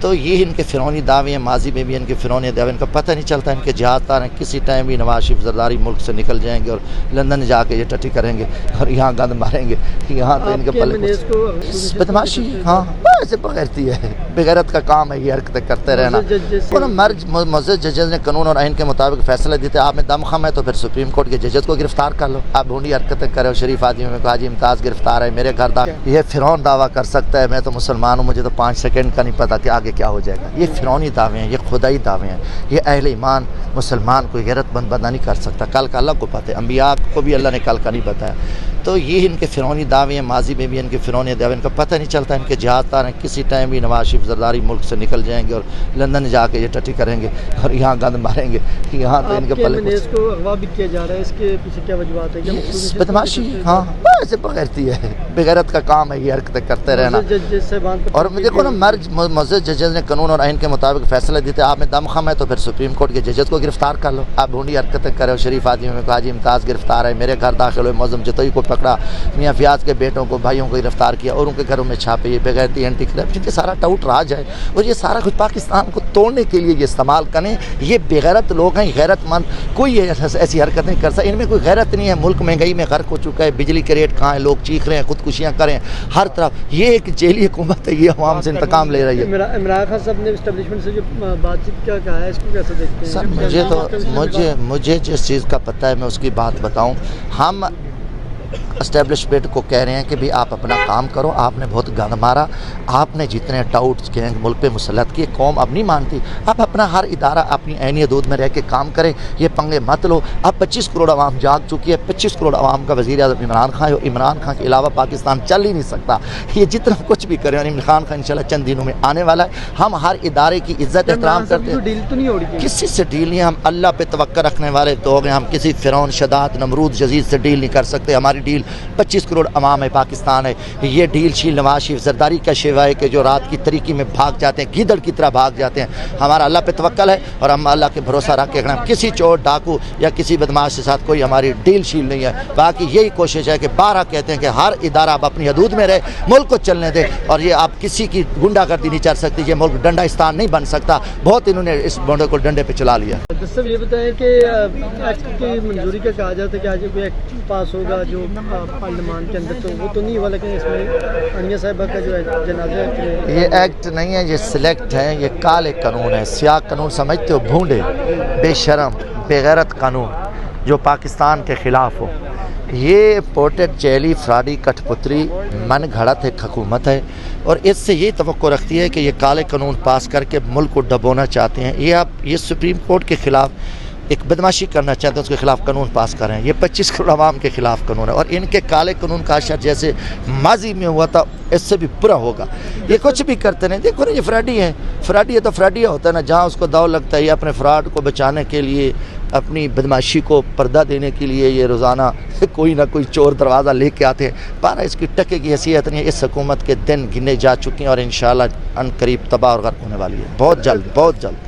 تو یہ ان کے فرعونی دعوے ہیں، ماضی میں بھی ان کے فرعونی دعوے، ان کا پتہ نہیں چلتا ان کے جہاز تار ہیں، کسی ٹائم بھی نواز شریف زرداری ملک سے نکل جائیں گے اور لندن جا کے یہ ٹٹی کریں گے اور یہاں گند ماریں گے، یہاں تو ان کے پلے بدماشی، ہاں ایسے بغیرتی ہے، بغیرت کا کام ہے یہ حرکتیں کرتے رہنا۔ معزز ججز نے قانون اور آئین کے مطابق فیصلہ دیتے، آپ میں دم خم ہے تو پھر سپریم کورٹ کے ججز کو گرفتار کر لو، آپ ڈھونڈی حرکتیں کرے ہو، شریف آدمی میں حاجی امتیاز گرفتار ہے، میرے گھر یہ فرعون دعویٰ کر سکتا ہے، میں تو مسلمان ہوں، مجھے تو 5 سیکنڈ کا نہیں پتا کہ آگے کیا ہو جائے گا۔ یہ فرعونی دعوے ہیں، یہ خدائی دعوے ہیں، یہ اہل ایمان مسلمان کو غیرت مند بندہ نہیں کر سکتا، کل کا اللہ کو پتہ ہے، انبیاء کو بھی اللہ نے کل کا نہیں بتایا۔ تو یہ ان کے فرعونی دعوے ہیں، ماضی میں بھی ان کے فرعونی دعوے، ان کا پتہ نہیں چلتا ان کے جہاز تار ہیں، کسی ٹائم بھی نواز شریف زرداری ملک سے نکل جائیں گے اور لندن جا کے یہ ٹٹی کریں گے اور یہاں گند ماریں گے، یہاں تو ان کے پلے کو اغوا بھی کیا جا رہا ہے، اس کے پیچھے کیا وجوہات ہیں؟ بدماشی، ہاں ایسے بغیرتی ہے، بغیرت کا کام ہے یہ حرکتیں کرتے رہنا۔ اور دیکھو نا، معزز ججز نے قانون اور آئین کے مطابق فیصلہ دیتے، آپ میں دم خم ہے تو پھر سپریم کورٹ کے ججز کو گرفتار کر لو، آپ ڈھونڈی حرکتیں کرے ہو، شریف آدمی میں حاجی امتیاز گرفتار ہے، میرے گھر داخل ہوئے، معظم جتوئی کو پکڑا، میاں فیاض کے بیٹوں کو، بھائیوں کو گرفتار کیا، اور ان کے گھروں میں چھاپے، یہ بغیرتی اینٹی کرپشن کے سارا ٹاؤٹ راج ہے، اور یہ سارا کچھ پاکستان کو توڑنے کے لیے یہ استعمال کریں۔ یہ بغیرت لوگ ہیں، غیرت مند کوئی ایسی حرکت نہیں کر سکتا، ان میں کوئی غیرت نہیں ہے۔ ملک مہنگائی میں غرق ہو چکا ہے، بجلی کے ریٹ کہاں ہیں، لوگ چیخ رہے ہیں، خودکشیاں کریں ہر طرف، یہ ایک جیلی حکومت ہے، یہ عوام سے انتقام لے رہی ہے۔ عمران خان صاحب نے اسٹیبلشمنٹ سے جو بات چیت کیا کہا ہے، اس کو کیسے دیکھتے ہیں؟ سر مجھے جس چیز کا پتہ ہے میں اس کی بات بتاؤں، ہم اسٹیبلشمنٹ کو کہہ رہے ہیں کہ بھی آپ اپنا کام کرو، آپ نے بہت گند مارا، آپ نے جتنے ٹاؤٹ کے ملک پہ مسلط کیے، قوم اب نہیں مانتی، آپ اپنا ہر ادارہ اپنی عینی حدود میں رہ کے کام کریں، یہ پنگے مت لو۔ اب 25 کروڑ عوام جاگ چکی ہے، 25 کروڑ عوام کا وزیر اعظم عمران خان ہے، عمران خان کے علاوہ پاکستان چل ہی نہیں سکتا، یہ جتنا کچھ بھی کریں، عمران خان انشاءاللہ چند دنوں میں آنے والا ہے۔ ہم ہر ادارے کی عزت احترام کرتے ہیں، ڈیل تو نہیں ہو رہی، کسی سے ڈیل نہیں ہے، ہم اللہ پہ توقع رکھنے والے لوگ ہیں، ہم کسی فرعون، شداد، نمرود، یزید سے ڈیل نہیں کر سکتے۔ ہماری ڈیل 25 کروڑ عوام ہے پاکستان ہے، یہ ڈیل شیل نواز شریف زرداری کا شیوا ہے کہ جو رات کی طریقے میں بھاگ جاتے ہیں، گیدڑ کی طرح بھاگ جاتے ہیں۔ ہمارا اللہ پہ توکل ہے اور ہم اللہ کے بھروسہ رکھ کے کسی چور، ڈاکو یا کسی بدماش کے ساتھ کوئی ہماری ڈیل شیل نہیں ہے۔ باقی یہی کوشش ہے کہ 12 کہتے ہیں کہ ہر ادارہ اب اپنی حدود میں رہے، ملک کو چلنے دے، اور یہ آپ کسی کی گنڈا گردی نہیں چل سکتی، یہ ملک ڈنڈاستان نہیں بن سکتا، بہت انہوں نے اس ملک کو ڈنڈے پہ چلا لیا۔ صاحب یہ بتائیں کہ ایکٹ کی منظوری کا کہا جاتا ہے کہ آج کوئی ایکٹ پاس ہوگا جو پارلیمان کے اندر، تو وہ تو نہیں ہوا، لیکن اس میں انیہ صاحبہ کا جو ہے جنازہ ہے، یہ ایکٹ نہیں ہے، یہ سلیکٹ ہے، یہ کالے قانون ہے، سیاہ قانون سمجھتے ہو، بھونڈے، بے شرم، بے غیرت قانون جو پاکستان کے خلاف ہو۔ یہ پورٹڈ جیلی فراڈی کٹھ پتری من گھڑت ایک حکومت ہے، اور اس سے یہ توقع رکھتی ہے کہ یہ کالے قانون پاس کر کے ملک کو ڈبونا چاہتے ہیں۔ یہ سپریم کورٹ کے خلاف ایک بدماشی کرنا چاہتے ہیں، اس کے خلاف قانون پاس کر رہے ہیں۔ یہ 25 کروڑ عوام کے خلاف قانون ہے، اور ان کے کالے قانون کا اثر جیسے ماضی میں ہوا تھا اس سے بھی برا ہوگا۔ یہ کچھ بھی کرتے نہیں، دیکھو نا، یہ فراڈی ہے، فراڈی ہے تو فراڈی ہوتا ہے نا، جہاں اس کو داؤ لگتا ہے، یہ اپنے فراڈ کو بچانے کے لیے، اپنی بدماشی کو پردہ دینے کے لیے یہ روزانہ کوئی نہ کوئی چور دروازہ لے کے آتے ہیں۔ پارا اس کی ٹکے کی حیثیت نہیں ہے، اس حکومت کے دن گنے جا چکے ہیں، اور انشاءاللہ ان قریب تباہ اور غرق ہونے والی ہے، بہت جلد، بہت جلد۔